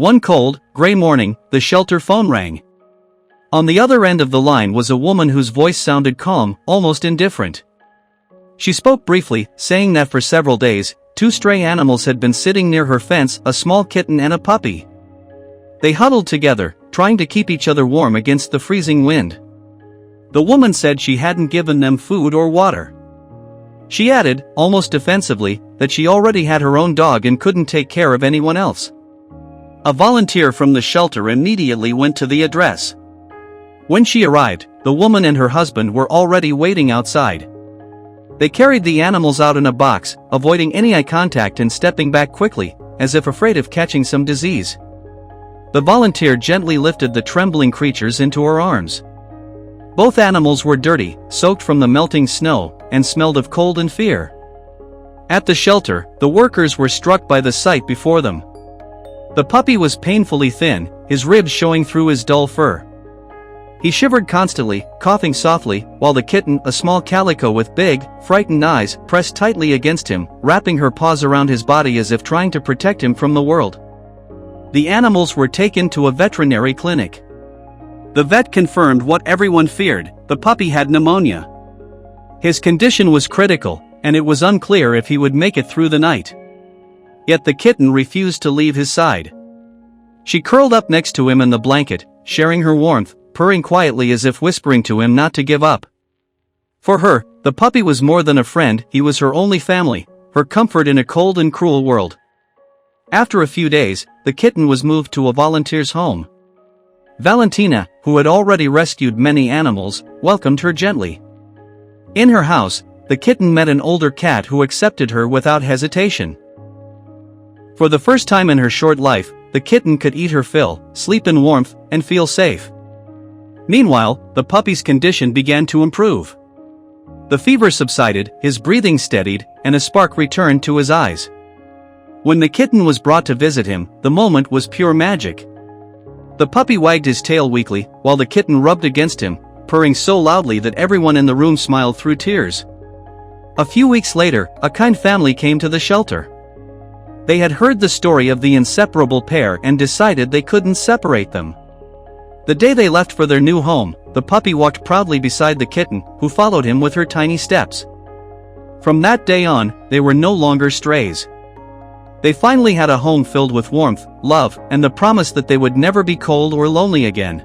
One cold, gray morning, the shelter phone rang. On the other end of the line was a woman whose voice sounded calm, almost indifferent. She spoke briefly, saying that for several days, two stray animals had been sitting near her fence, a small kitten and a puppy. They huddled together, trying to keep each other warm against the freezing wind. The woman said she hadn't given them food or water. She added, almost defensively, that she already had her own dog and couldn't take care of anyone else. A volunteer from the shelter immediately went to the address. When she arrived, the woman and her husband were already waiting outside. They carried the animals out in a box, avoiding any eye contact and stepping back quickly, as if afraid of catching some disease. The volunteer gently lifted the trembling creatures into her arms. Both animals were dirty, soaked from the melting snow, and smelled of cold and fear. At the shelter, the workers were struck by the sight before them. The puppy was painfully thin, his ribs showing through his dull fur. He shivered constantly, coughing softly, while the kitten, a small calico with big, frightened eyes, pressed tightly against him, wrapping her paws around his body as if trying to protect him from the world. The animals were taken to a veterinary clinic. The vet confirmed what everyone feared: the puppy had pneumonia. His condition was critical, and it was unclear if he would make it through the night. Yet the kitten refused to leave his side. She curled up next to him in the blanket, sharing her warmth, purring quietly as if whispering to him not to give up. For her, the puppy was more than a friend, he was her only family, her comfort in a cold and cruel world. After a few days, the kitten was moved to a volunteer's home. Valentina, who had already rescued many animals, welcomed her gently. In her house, the kitten met an older cat who accepted her without hesitation. For the first time in her short life, the kitten could eat her fill, sleep in warmth, and feel safe. Meanwhile, the puppy's condition began to improve. The fever subsided, his breathing steadied, and a spark returned to his eyes. When the kitten was brought to visit him, the moment was pure magic. The puppy wagged his tail weakly, while the kitten rubbed against him, purring so loudly that everyone in the room smiled through tears. A few weeks later, a kind family came to the shelter. They had heard the story of the inseparable pair and decided they couldn't separate them. The day they left for their new home, the puppy walked proudly beside the kitten, who followed him with her tiny steps. From that day on, they were no longer strays. They finally had a home filled with warmth, love, and the promise that they would never be cold or lonely again.